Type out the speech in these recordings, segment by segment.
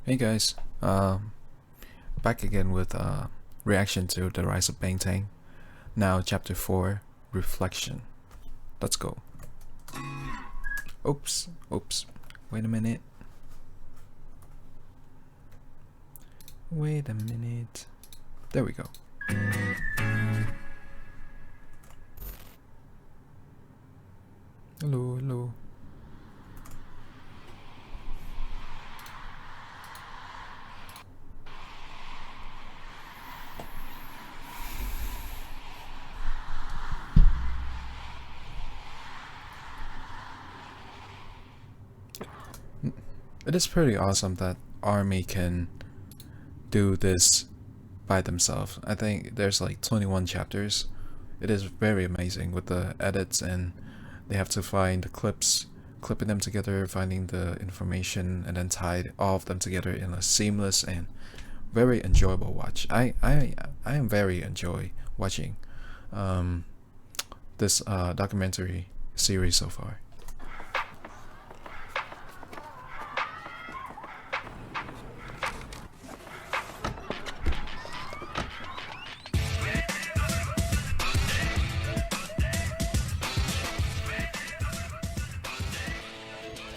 Hey guys, back again with reaction to The Rise of Bangtan. Now chapter 4, Reflection. Let's go. Oops, wait a minute. There we go. Hello. It is pretty awesome that Army can do this by themselves. I think there's like 21 chapters. It is very amazing with the edits, and they have to find the clips, clipping them together, finding the information, and then tie all of them together in a seamless and very enjoyable watch. I am very enjoy watching this documentary series so far.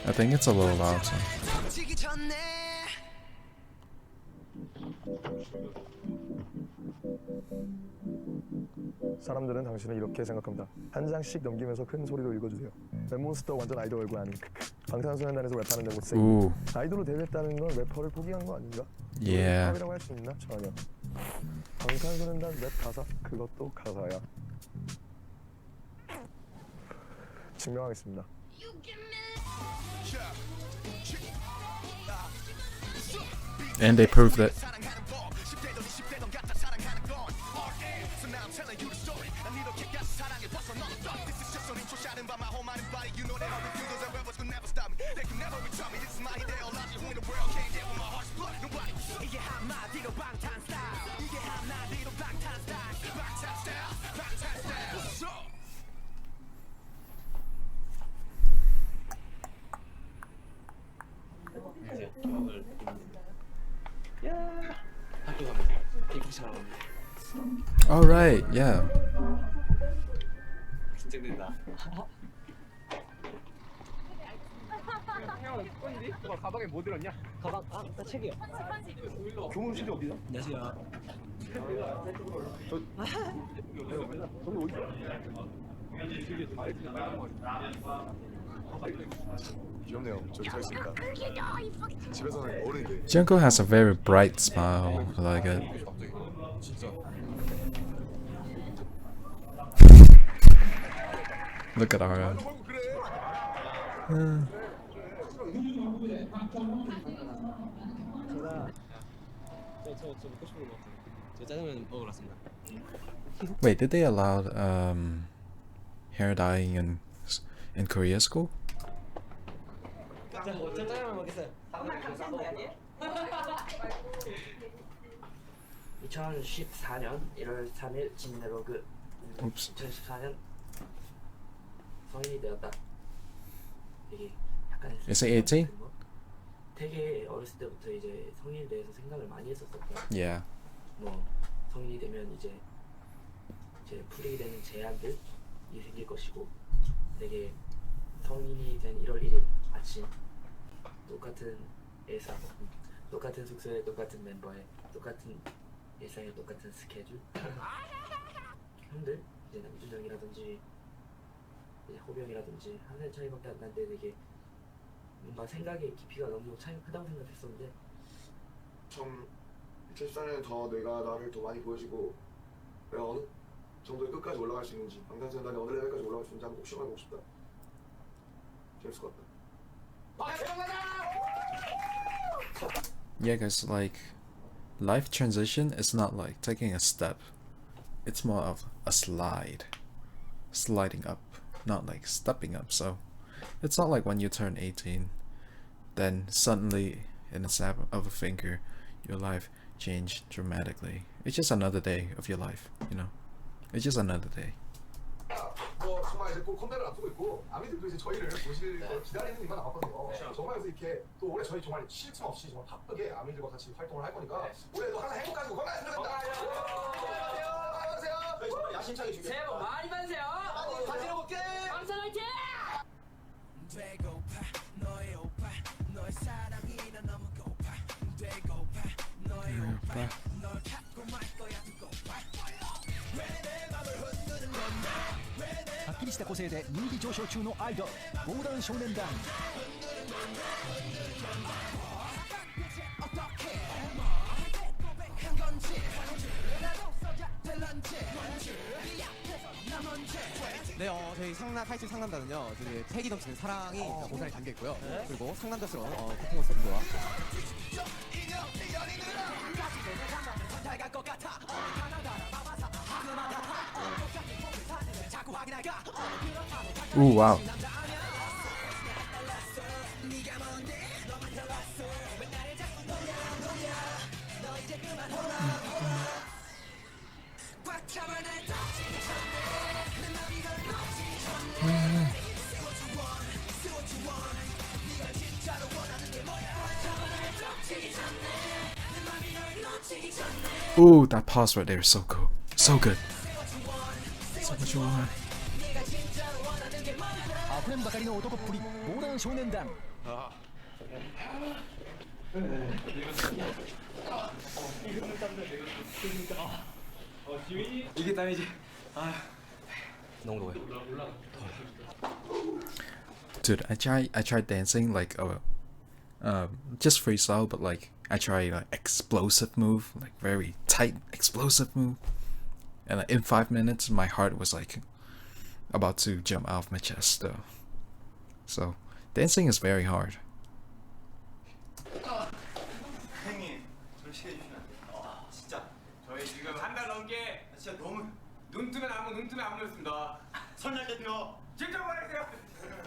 I think it's a little loud. So. 사람들은 당신을 이렇게 생각합니다. 한 장씩 넘기면서 큰 소리로 읽어주세요. 랩몬스터 완전 아이돌 얼굴 아닌 방탄소년단에서 랩하는데 못생. 아이돌로 데뷔했다는 건 래퍼를 포기한 거 아닌가? Yeah. 랩이라고 할 수 있나? 전혀. 방탄소년단 랩 가사 그것도 가사야. 증명하겠습니다. And they proved it. All right, yeah. 긴장된다. 가방에 뭐 들었냐? 가방 나 책이요. 교무실이 어디야? 안녕하세요. 저기 어디야? 귀엽네요. 저기 서 있으니까. 집에서는 어른인데. Junko has a very bright smile. I like it. Look at Ara. 저 먹고 싶은 거 같아요. 저 짜장면 먹으러 왔습니다. Wait, did they allow hair dyeing in Korea school? 짜장면 먹겠어요. 2014년 1월 3일 진내로그. Oops. 2014년 성인이 되었다. 되게 약간 Is it 18? 되게 어렸을 때부터 이제 성인에 대해서 생각을 많이 했었었고. Yeah. 뭐 성인이 되면 이제 풀리게 되는 제한들이 생길 것이고, 되게 성인이 된 1월 1일 아침 똑같은 일상, 똑같은 숙소에 똑같은 멤버에 똑같은 일상에 똑같은 스케줄. 형들 이제 남준 형이라든지 이제 호비 형이라든지 한 살 차이밖에 안 나는데 되게 뭔가 생각의 깊이가 너무 차이가 크다고 생각했었는데, 좀 2014년에 더 내가 나를 더 많이 보여주고 내가 어느 정도의 끝까지 올라갈 수 있는지, 방탄소년단이 어느 레벨까지 올라갈 수 있는지 한번 꼭 시험해보고 싶다. 재밌을 것 같다. Yeah, guys, like life transition is not like taking a step. It's more of a sliding up, not like stepping up. So it's not like when you turn 18, then suddenly in a snap of a finger, your life changed dramatically. It's just another day of your life, you know. It's just another day. 뭐 정말 드라마 이제 곧 컴백을 앞두고 있고 아미들도 이제 저희를 보실 걸 기다리는 일만 남았거든요. 정말 그래서 이렇게 또 올해 저희 정말 쉴 틈 없이 정말 바쁘게 아미들과 같이 활동을 할 거니까 올해도 항상 행복하시고 건강하시면 됩니다. 안녕하세요. 저희 정말 야심차게 준비. 새해 복 많이 받으세요. 많이 다시 해볼게. 방탄 화이팅! 되고파 너의 오빠 너의 사랑이 나 너무 고파 되고파 너의 오빠 널 찾고 말 거야 두고파 왜내 맘을 흔드는 건데 はっきりした個性で人気上昇中のアイドル防弾少年団 네, 저희 상남 타이틀 상남단은요, 되게 패기 넘치는 사랑이 고스란히 담겨 있고요. 그리고 상남자스러운 퍼포먼스들과 Ooh, wow. Ooh, that pause right there is so cool. So good. So much more. あふれんばかりの男っぷり防弾少年団 이게 땀이지. 너무 더워요. Dude, I tried dancing like just freestyle, but like I tried like explosive move, like very tight explosive move, and like, in 5 minutes my heart was like about to jump out of my chest though. So dancing is very hard. 형님, 저 시켜주시면 안 돼요. 진짜 저희 지금 한 달 넘게 진짜 너무 눈 뜨면 안무 눈 뜨면 안무였습니다. 설날 대표 진짜 말해주세요.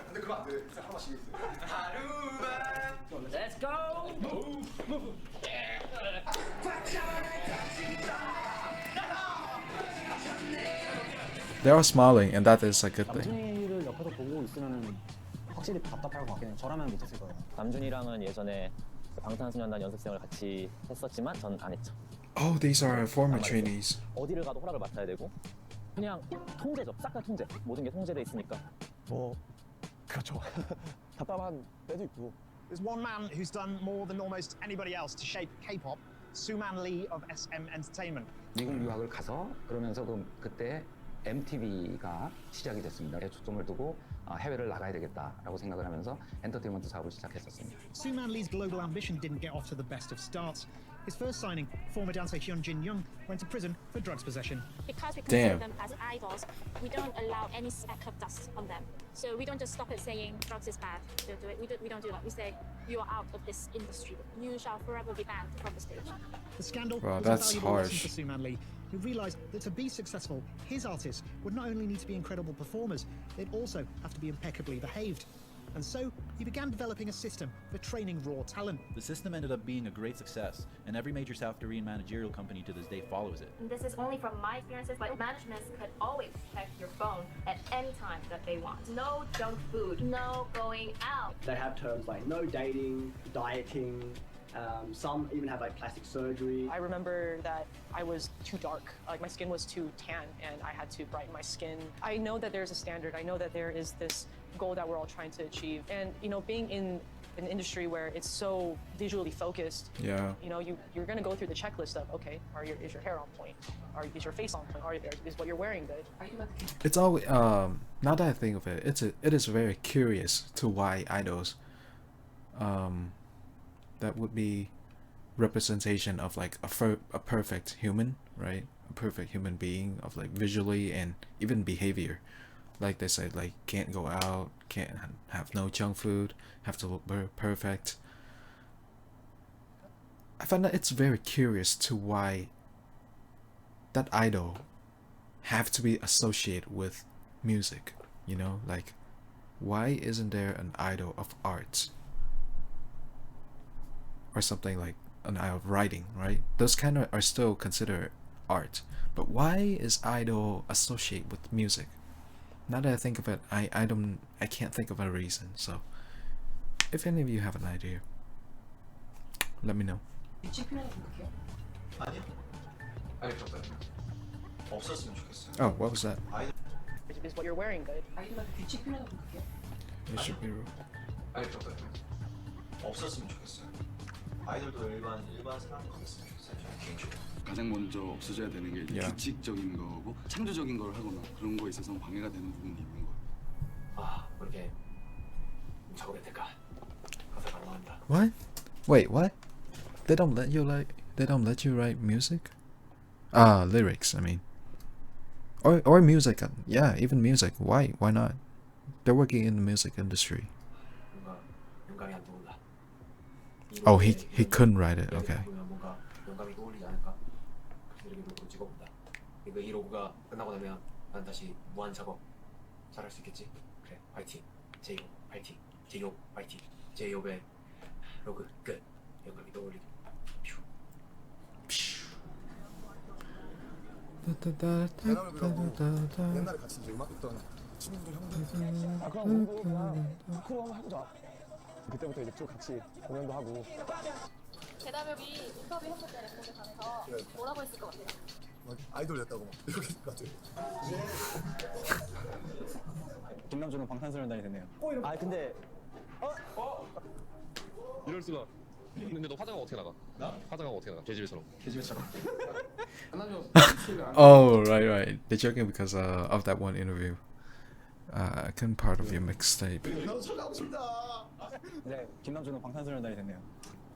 근데 그거 안 돼. 그냥 하나씩 있어요. 하루만 Let's go! They are smiling, and that is a good thing. 남준이를 옆에서 보고 있으면 확실히 답답할 것 같긴 해. 저라면 못했을 거예요. 남준이랑은 예전에 방탄소년단 연습생을 같이 했었지만 전 안 했죠. Oh, these are former trainees. 어디를 가도 허락을 맡아야 되고 그냥 통제죠. 싹 다 통제. 모든 게 통제돼 있으니까. 그렇죠. 답답한 때도 있고. There's one man who's done more than almost anybody else to shape K-pop, Suman Lee of SM Entertainment. 미국 유학을 가서 그러면서 그때 MTV가 시작이 됐습니다. 초점을 두고 해외를 나가야 되겠다라고 생각을 하면서 엔터테인먼트 사업을 시작했었습니다. Suman Lee's global ambition didn't get off to the best of starts. His first signing, former dancer Hyun Jin Young, went to prison for drugs possession. Because we consider Damn. them as idols, we don't allow any speck of dust on them. So we don't just stop at saying drugs is bad, don't do it. We don't do that. We say you are out of this industry. You shall forever be banned from the stage. The scandal Wow, was that's a valuable lesson harsh. for Suman Lee, who realised that to be successful, his artists would not only need to be incredible performers, they'd also have to be impeccably behaved. And so he began developing a system for training raw talent. The system ended up being a great success, and every major South Korean managerial company to this day follows it. And this is only from my experiences, but management could always check your phone at any time that they want. No junk food, no going out. They have terms like no dating, dieting, some even have like plastic surgery. I remember that I was too dark, like my skin was too tan and I had to brighten my skin. I know that there's a standard, I know that there is this goal that we're all trying to achieve. And you know, being in an industry where it's so visually focused, Yeah. you know, you're gonna go through the checklist of, okay, is your hair on point? Is your face on point? Is what you're wearing good? It's always now that I think of it, it is very curious to why idols that would be representation of like a perfect human, right? A perfect human being of like visually and even behavior. Like they say, like can't go out, can't have no junk food, have to look perfect. I find that it's very curious to why that idol have to be associated with music, you know, like why isn't there an idol of art or something like an idol of writing, right? Those kind of are still considered art, but why is idol associated with music? Now that I think of it, I can't think of a reason. So if any of you have an idea, let me know. Oh, what was that? Is what you're wearing good? It should be real. 없었으면 좋겠어요. 아이돌도 일반 사람으로 됐으면 좋겠어요. 저는 개인적으로. 가장 먼저 없어져야 되는 게 이제 Yeah. 규칙적인 거고 창조적인 걸 하거나 그런 거에 있어서 방해가 되는 부분이 있는 거. 아, 그렇게 작업해야 될까? 가사가 안 나온다. What? Wait, what? They don't let you write music? Ah, lyrics, I mean. Or music. Yeah, even music. Why? Why not? They're working in the music industry. 뭔가 영감이 안 떠올라. Oh, he couldn't write it. Okay. 뭔가 영감이 떠올리지 않을까? 그래서 이렇게 로고 찍어본다. 그러니까 이 로고가 끝나고 나면 난 다시 무한 작업 잘할 수 있겠지? 그래, 파이팅. 제이홉 파이팅. 제이홉 파이팅. 제이홉의 로그 끝. 영감이 떠올리고. 옛날에 같이 이제 음악 했던 친구들 형들. 아 그럼 그럼 해보자. 그때부터 이제 쭉 같이 공연도 하고. 대담역이 인터뷰 했을 때 래퍼들 반에서 뭐라고 했을 것 같아요? 아이돌 됐다고 막 이렇게 같이. 김남준은 방탄소년단이 됐네요. 아 근데 이럴 수가. 근데 너 화장하고 어떻게 나가? 나? 화장하고 어떻게 나가? 개집애처럼. 개집애처럼. Oh, right. They're joking because of that one interview. I couldn't part of your mixtape. 나도 찾아가고 싶다. 네, 김남준은 방탄소년단이 됐네요.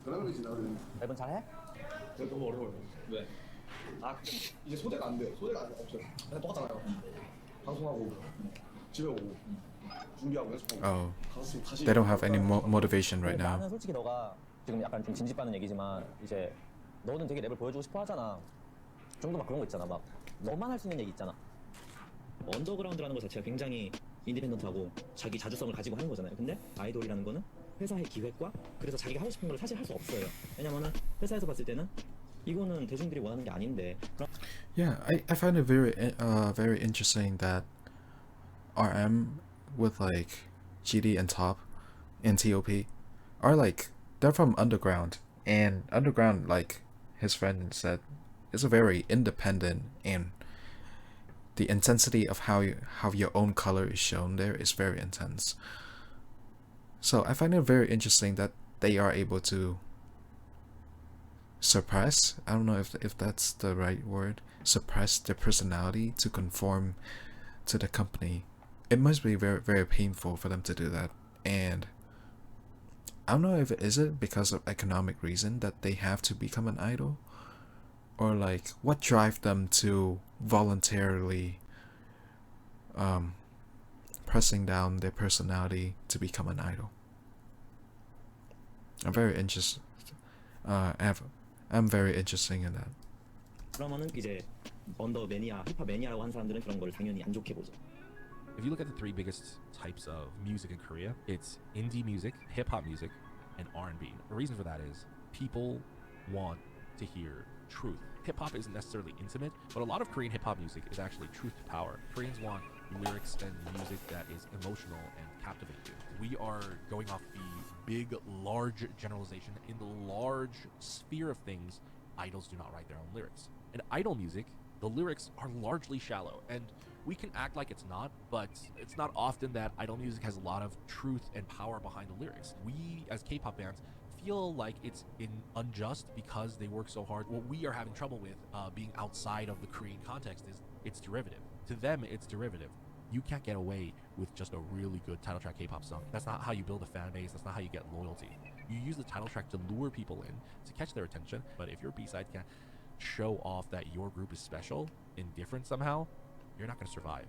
그러면이지 나는. 앨범 잘해? 너무 어려워요. 왜? 아 이제 소대가 안 돼. 소대가 없어요. 그냥 똑같잖아요. 방송하고 집에 오고 준비하고 연습하고. Oh, 가수 다시. they don't have any motivation right now. 나는 솔직히 너가 지금 약간 좀 진지받는 얘기지만 이제 너는 되게 랩을 보여주고 싶어 하잖아. 좀더 막 그런 거 있잖아. 막 너만 할 수 있는 얘기 있잖아. 언더그라운드라는 것 자체가 굉장히 인디펜던트하고 자기 자주성을 가지고 하는 거잖아요. 근데 아이돌이라는 거는 회사의 기획과 그래서 자기가 하고 싶은 걸 사실 할 수 없어요. 왜냐면은 회사에서 봤을 때는 이거는 대중들이 원하는 게 아닌데. Yeah, I find it very interesting that RM with like GD and Top and TOP are like they're from underground, and underground, like his friend said, is a very independent, and the intensity of how your own color is shown there is very intense. So I find it very interesting that they are able to suppress, I don't know if that's the right word, suppress their personality to conform to the company. It must be very, very painful for them to do that. And I don't know if is it because of economic reason that they have to become an idol, or like what drive them to voluntarily pressing down their personality to become an idol. I'm very interested. I'm very interested in that. 그러면은 이제 언더 매니아, 힙합 매니아라고 하는 사람들은 그런 걸 당연히 안 좋게 보죠. If you look at the three biggest types of music in Korea, it's indie music, hip-hop music, and R&B. The reason for that is people want to hear truth. Hip-hop isn't necessarily intimate, but a lot of Korean hip-hop music is actually truth to power. Koreans want lyrics and music that is emotional and captivating. We are going off the big, large generalization. In the large sphere of things, idols do not write their own lyrics. In idol music, the lyrics are largely shallow, and we can act like it's not, but it's not often that idol music has a lot of truth and power behind the lyrics. We, as K-pop bands, feel like it's unjust because they work so hard. What we are having trouble with being outside of the Korean context is it's derivative. To them, it's derivative. You can't get away with just a really good title track K-pop song. That's not how you build a fan base. That's not how you get loyalty. You use the title track to lure people in, to catch their attention, but if your B-side can't show off that your group is special and different somehow, you're not going to survive.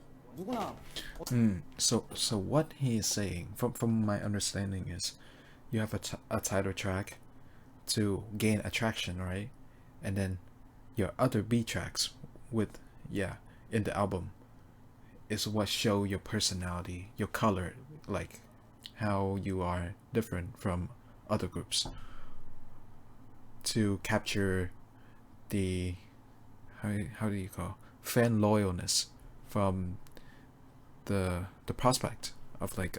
So what he is saying, from my understanding, is you have a title track to gain attraction, right? And then your other B tracks with in the album is what show your personality, your color, like how you are different from other groups, to capture the how do you call fan loyalness from the prospect of like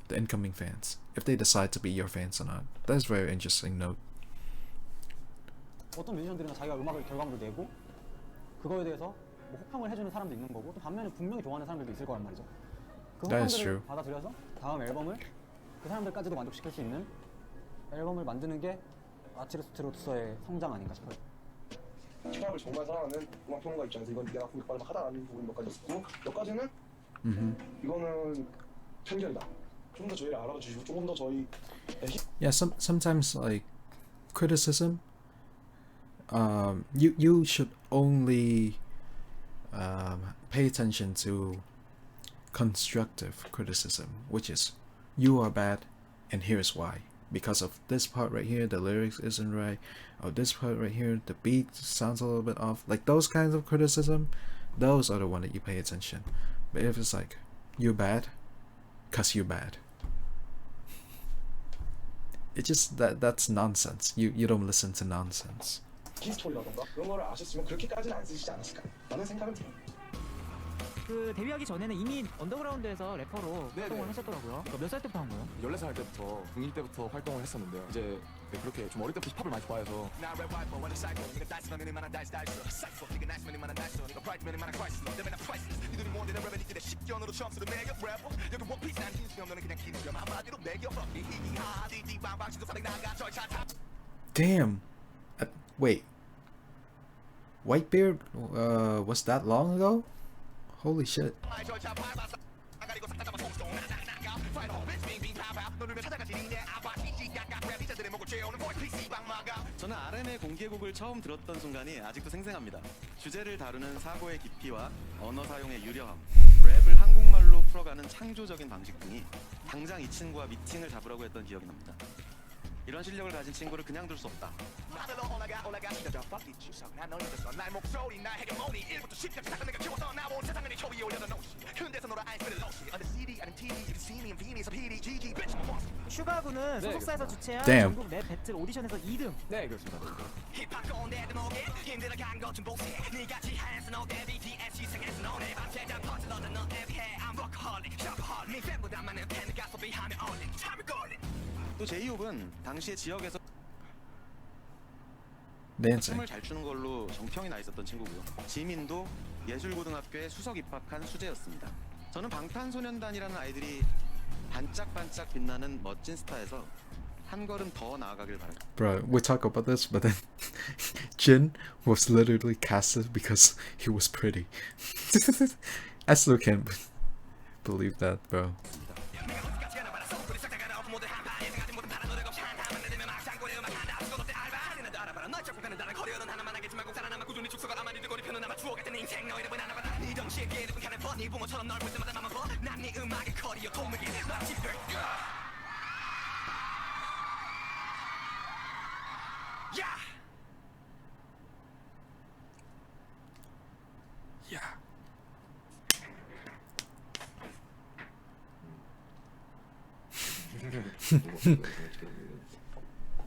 the incoming fans, if they decide to be your fans or not. That's very interesting note. 어떤 뮤지션들이나 자기가 음악을 결과물로 내고 그거에 대해서 뭐 호평을 해주는 사람도 있는 거고 또 반면에 분명히 좋아하는 사람들도 있을 거란 말이죠. 그 That is 호평들을 true. 받아들여서 다음 앨범을 그 사람들까지도 만족시킬 수 있는 앨범을 만드는 게 아티스트로서의 성장 아닌가 싶어요. 힙합을 정말 사랑하는 음악 평론가 입장에서 이건 내가 공격받을 하다라는 부분이 몇 가지 있고 몇 가지는 이거는 편견이다. 좀 더 저희를 알아봐 주시고 조금 더 저희 Yeah, sometimes like criticism, you should only pay attention to constructive criticism, which is you are bad and here's why. Because of this part right here, the lyrics isn't right, or this part right here, the beat sounds a little bit off. Like those kinds of criticism, those are the one that you pay attention. But if it's like you're bad, cause you're bad, it's just that's nonsense. You don't listen to nonsense. 히스토리라던가 그런 거를 아셨으면 그렇게까지는 안 쓰시지 않았을까 라는 생각은 들어요. 그 데뷔하기 전에는 이미 언더그라운드에서 래퍼로 네네. 활동을 하셨더라고요. 그러니까 몇 살 때부터 한 거예요? 14살 때부터 중1 때부터 활동을 했었는데요. 이제 네, 그렇게 좀 어릴 때부터 힙합을 많이 좋아해서 Damn. Wait. Whitebeard was that long ago? Holy shit. 저는 RM의 공개곡을 처음 들었던 순간이 아직도 생생합니다. 주제를 다루는 사고의 깊이와 언어 사용의 유려함, 랩을 한국말로 풀어가는 창조적인 방식 등이 당장 이 친구와 미팅을 잡으라고 했던 기억이 납니다. 이런 실력을 가진 친구를 그냥 둘 수 없다. 슈가군은 네, 소속사에서 주최한 Damn. 전국 랩 배틀 오디션에서 2등. 네 그렇습니다. 또 제이홉은 당시에 지역에서 Dancing. 춤을 잘 추는 걸로 정평이 나 있었던 친구고요. 지민도 예술고등학교에 수석 입학한 수재였습니다. 저는 방탄소년단이라는 아이들이 반짝반짝 빛나는 멋진 스타에서 한 걸음 더 나아가길 바랍니다. Bro, we talk about this, but then Jin was literally casted because he was pretty. I still can't believe that, bro.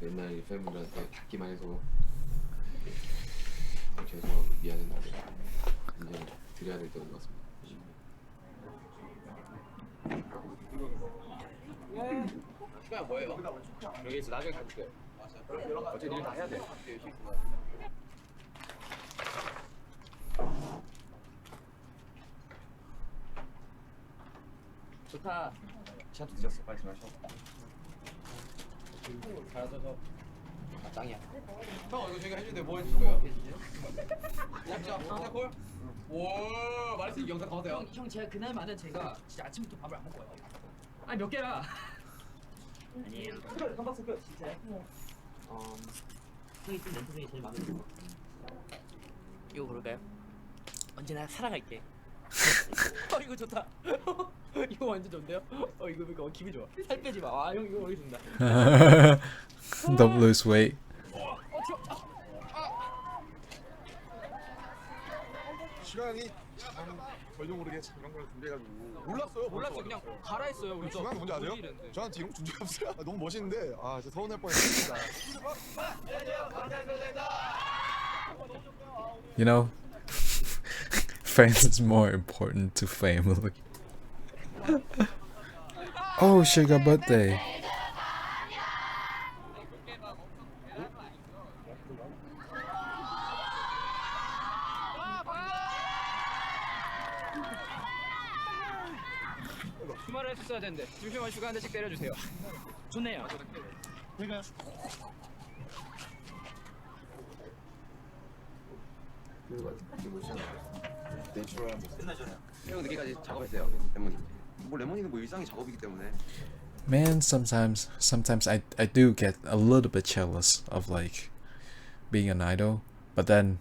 옛날 팬분들한테 받기만 해서 죄송하고 미안한 날에 인정 드려야 될 때인 것 같습니다. 시간 뭐예요? 여기서 나중에 가줄게요. 어차피 일 다 해야 돼. 좋다. 시간도 늦었어. 빨리 마셔. 잘하셔서 짱이야. 형 이거 제가 해주는데 뭐 해줄 거예요? 진짜 콜? 오 말했어 이 영상 가세요. 형 제가 그날만은 제가 진짜 아침부터 밥을 안 먹어요. 아니 몇 개라? 아니에요. 한 박스 끝 진짜요? 형이 좀 멘트 중에 제일 마음에 드는 거. 이거 부를까요? 언제나 사랑할게. 이거 좋다. 이거 완전 좋은데요? 이거 기분 좋아. 살 빼지 마. 형 이거 모르겠습니다. Don't lose weight. 시간이 참 저희도 모르게 참 이런 걸 준비해가지고 몰랐어요. 그냥 가라 했어요. 우리 중요한 게 뭔지 아세요? 저한테 이런 거 준 적이 없어요. 너무 멋있는데 아 진짜 서운할 뻔했습니다. You know, fans is more important to family. Oh, sugar birthday. 주말에 했었어야 되는데 불평한 휴가 한 대씩 때려주세요. 좋네요. 그러니까요. 내추럴한 모습. 끝나잖아요. 새벽 늦게까지 작업했어요. 레몬이. 뭐 레몬이는 뭐 일상의 작업이기 때문에. Man, sometimes I do get a little bit jealous of like being an idol, but then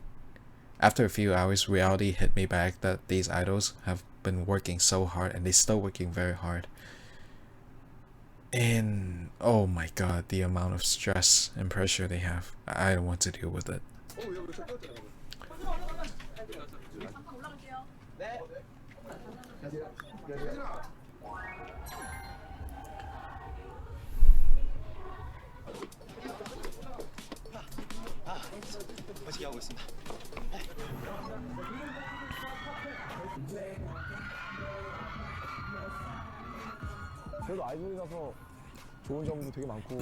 after a few hours reality hit me back that these idols have been working so hard and they're still working very hard. And oh my god, the amount of stress and pressure they have. I don't want to deal with it. 멋지게 하고 있습니다. 그래도 아이돌이라서 좋은 점도 되게 많고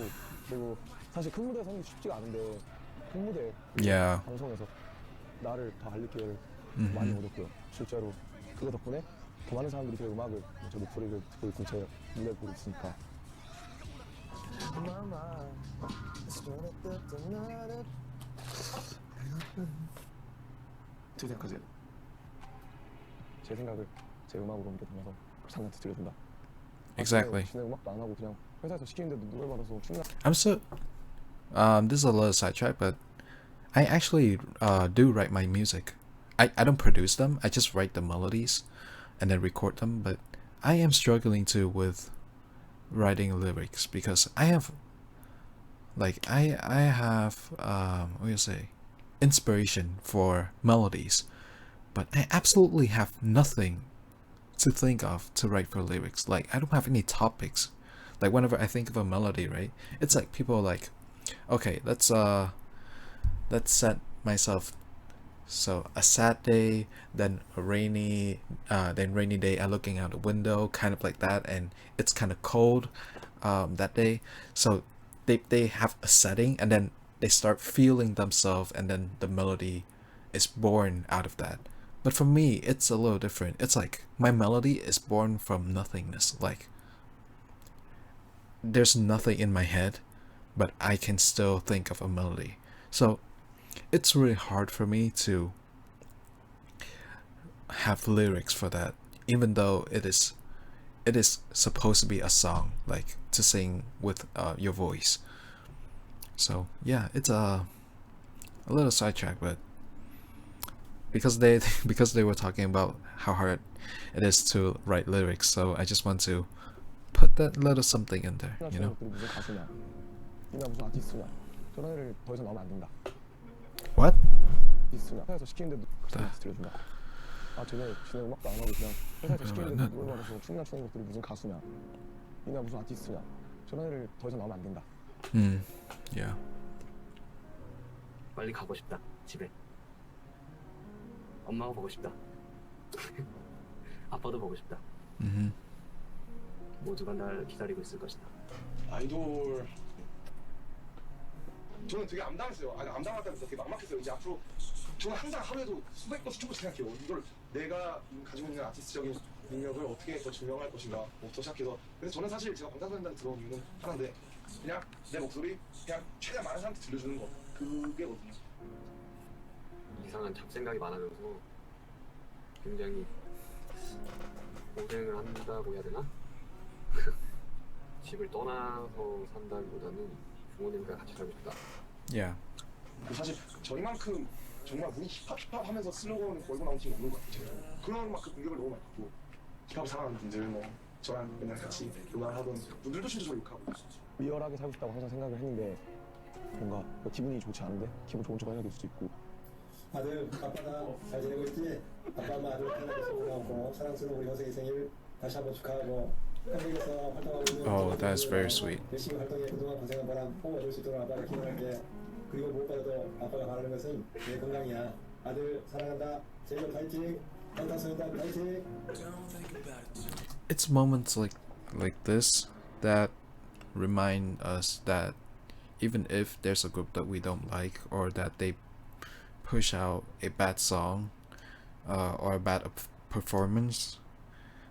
그리고 사실 큰 무대에 서는 게 쉽지가 않은데 큰 무대 Yeah. 방송에서 나를 더 알릴 기회를 Mhm. 많이 얻었고요. 실제로 그거 덕분에 더 많은 사람들이 제 음악을, 제 목소리를 듣고 있고 제 무대를 보고 있으니까. 어떻게 생각하세요? 제 생각을 제 음악으로 옮겨 담아서 상한테 들려준다. Exactly. 진행 음악도 안 하고 그냥 회사에서 시키는데도 노래 받아서 춤나. I'm so this is a little sidetrack, but I actually do write my music. I don't produce them, I just write the melodies and then record them, but I am struggling too with writing lyrics because I have like I have what do you say, inspiration for melodies, but I absolutely have nothing to think of to write for lyrics. Like I don't have any topics. Like whenever I think of a melody, right, it's like people are like, okay, let's set myself, so a sad day, then a rainy day, I'm looking out the window, kind of like that, and it's kind of cold that day, so they have a setting and then they start feeling themselves and then the melody is born out of that. But for me it's a little different. It's like my melody is born from nothingness. Like there's nothing in my head, but I can still think of a melody. So it's really hard for me to have lyrics for that, even though it is supposed to be a song, like to sing with your voice. So yeah, it's a little sidetrack, but because they were talking about how hard it is to write lyrics, so I just want to put that little something in there, you know. 무슨 가수냐? 니나 무슨 아티스트냐? 저런 애를 더 이상 나오면 안 된다. What? 아티스트냐? 회사에서 시키는데도 상한테 들려준다. 아 쟤네 진행 음악도 안 하고 그냥 회사에서 시키는데도 노래 받아서 춤이나 추는 것들이 무슨 가수냐? 니나 무슨 아티스트냐? 저런 애를 더 이상 나오면 안 된다. Yeah. 빨리 가고 싶다. 집에. 엄마가 보고 싶다. 아빠도 보고 싶다. 모두가 날 기다리고 있을 것이다. 아이돌 저는 되게 암담했어요. 아니 암담하다면서 되게 막막했어요. 이제 앞으로 저는 항상 하루에도 수백 번씩 조금씩 생각해요. 이걸 내가 가지고 있는 아티스트적인 능력을 어떻게 더 증명할 것인가 부터 시작해서. 그래서 저는 사실 제가 방탄소년단 들어온 이유는 하나인데 그냥 내 목소리 그냥 최대한 많은 사람한테 들려주는 거 그게거든요. 이상한 잡생각이 많아져서 굉장히 고생을 한다고 해야 되나? 집을 떠나서 산다기보다는 부모님과 같이 살고 싶다. Yeah. 사실 저희만큼 정말 우리 힙합 하면서 슬로건 걸고 나온 팀이 없는 것 같아요. 그런 막 그 공격을 너무 많이 받고 힙합 사랑하는 분들 뭐 저랑 맨날 같이 음악을 하던 분들도 진짜 저를 욕하고 리얼하게 살고 싶다고 항상 생각을 했는데 뭔가 기분이 좋지 않은데 기분 좋은 척 해야 될 수도 있고. 아들, 아빠가 잘 지내고 있지? 아빠, 엄마, 아들 태어나서 고마웠고 사랑스러운 우리 현석이 생일 다시 한번 축하하고 한국에서 활동하고 있는 Oh, that's very sweet. 열심히 활동해 그동안 고생한 바람 꼭 얻을 수 있도록 아빠가 기원할게. 그리고 무엇보다도 아빠가 바라는 것은 내 건강이야. 아들 사랑한다. 제일 파이팅. 방탄소년단 파이팅! It's moments like this that remind us that even if there's a group that we don't like, or that they push out a bad song or a bad performance,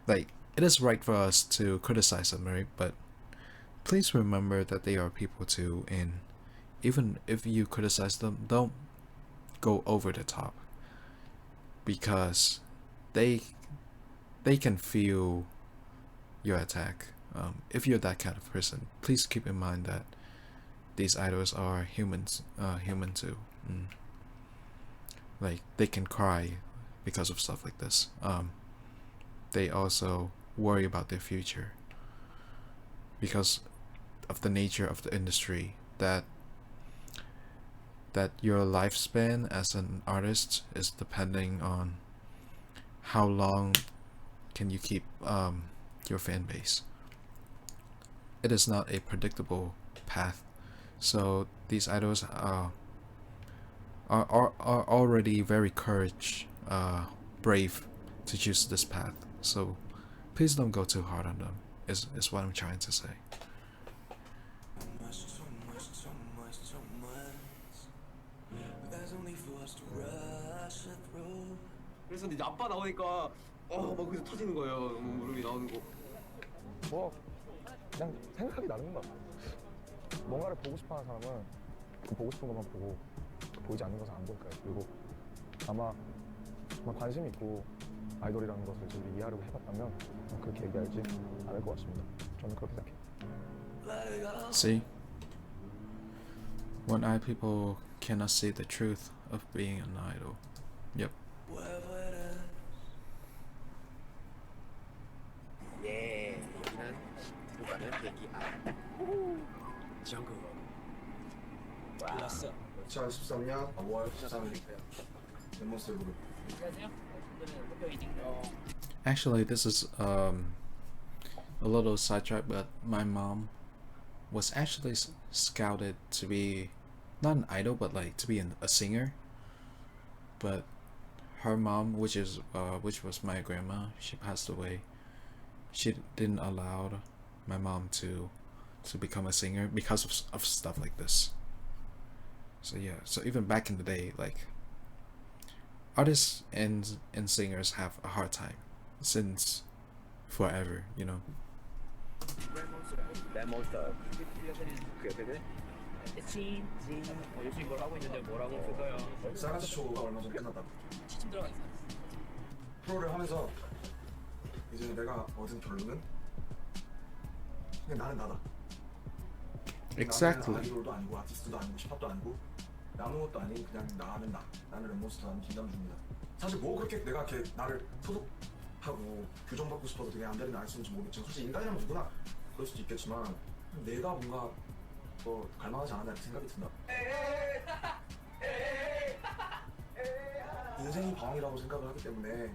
like, it is right for us to criticize them, right? But please remember that they are people too, and even if you criticize them, don't go over the top, because they can feel your attack. If you're that kind of person, please keep in mind that these idols are humans, human too. Like, they can cry because of stuff like this. They also worry about their future because of the nature of the industry, that your lifespan as an artist is depending on how long can you keep your fan base. It is not a predictable path, so these idols are already very brave to choose this path. So please don't go too hard on them, is what I'm trying to say. 그래서 이제 아빠 나오니까 막 거기서 터지는 거예요. 무릎이 나오는 거. 뭐 그냥 생각이 다른 거야. 뭔가를 보고 싶어하는 사람은 그 보고 싶은 것만 보고 보이지 않는 것은 안 볼 거예요. 그리고 아마 정말 관심 있고 아이돌이라는 것을 제대로 이해하려고 해봤다면 그렇게 얘기하지 않을 것 같습니다. 저는 그렇게 생각해요. See? One-eyed people cannot see the truth of being an idol. Yep. 예, 여기는 들어가는 대기 아. 정글. 왔어. 2013년 5월 13일 멤버스 그룹. 안녕하세요. 오늘은 목표 이딩. Actually, this is a little sidetrack, but my mom was actually scouted to be not an idol, but like to be a singer. But her mom, which was my grandma, she passed away. She didn't allow my mom to become a singer because of stuff like this. So yeah, so even back in the day, like, artists and singers have a hard time since forever, you know. 레몬스터 그 옆에는 찐 열심히 뭘 하고 있는데 뭐라고 쓸까요? 쌀가스 쇼가 얼마 전에 끝났다. 지침 들어가 있어. 프로를 하면서 이제 내가 얻은 결론은 그냥 나는 나다. Exactly. 나는 아이돌도 아니고 아티스트도 아니고 힙합도 아니고 아무것도 아닌 그냥 나는 나. 나는 랩몬스터, 나는 김남준입니다. 사실 뭐 그렇게 내가 걔 나를 소속하고 규정받고 싶어서 되게 안 되는 안 쓰는지 모르겠지만 사실 인간이라면 누구나 그럴 수도 있겠지만 내가 뭔가 더 갈망하지 않았나 이렇게 생각이 든다. 인생이 방황이라고 생각을 하기 때문에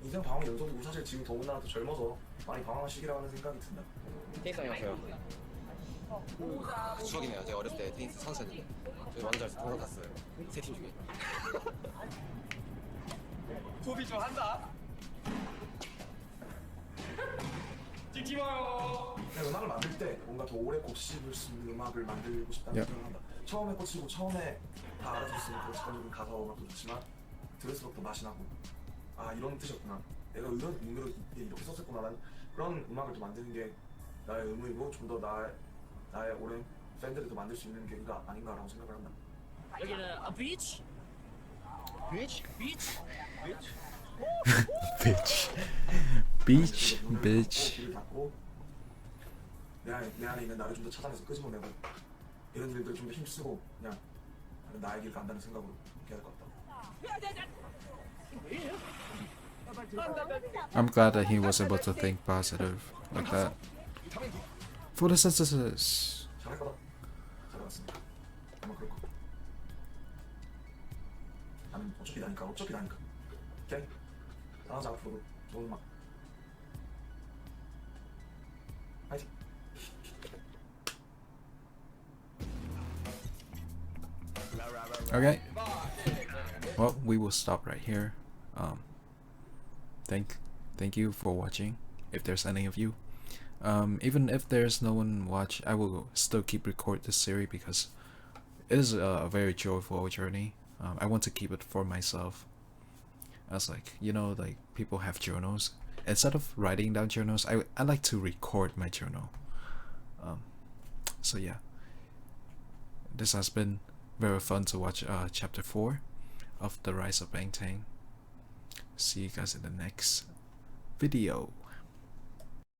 인생 방황 연속이고 사실 지금 더군다나 더 젊어서 많이 방황한 시기라는 생각이 든다. 테니스장이었어요. 추억이네요. 제가 어렸을 때 테니스 선수였는데 저희 왕자에서 동상 갔어요. 세 팀 중에. 소비 좀 한다. 찍지 마요. 내가 음악을 만들 때 뭔가 더 오래 곱씹을 수 있는 음악을 만들고 싶다는 Yep. 생각을 한다. 처음에 꽂히고 처음에 다 알아줬으면 그 직관적인 가사 음악도 좋지만 들을수록 더 맛이 나고 아 이런 뜻이었구나. 내가 이런 의미로 이렇게 썼었구나라는 그런 음악을 또 만드는 게 나의 의무이고 좀 더 나의 오랜 팬들을 더 만들 수 있는 계기가 아닌가라고 생각을 한다. 여기는 비치. 비치. 비치. Bitch. Beach, bitch. 길을 닫고 내 안에 있는 나를 좀 더 찾아내서 끄집어내고 이런 일들을 좀 더 힘쓰고 그냥 나의 길 간다는 생각으로 해야 될 것 같다. I'm glad that he was able to think positive like that. Photosynthesis. 잘할 거다. 잘해봤습니다. 아마 그럴 거. 나는 어차피 나니까. 오케이? 나가자 앞으로도 좋은 음악. 파이팅. Okay. Well, we will stop right here. thank you for watching. If there's any of you, even if there's no one watch, I will still keep record this series because it is a very joyful journey. I want to keep it for myself. As like, you know, like people have journals. Instead of writing down journals, I like to record my journal. So yeah, this has been very fun to watch chapter 4 of The Rise of Bangtan. See you guys in the next video.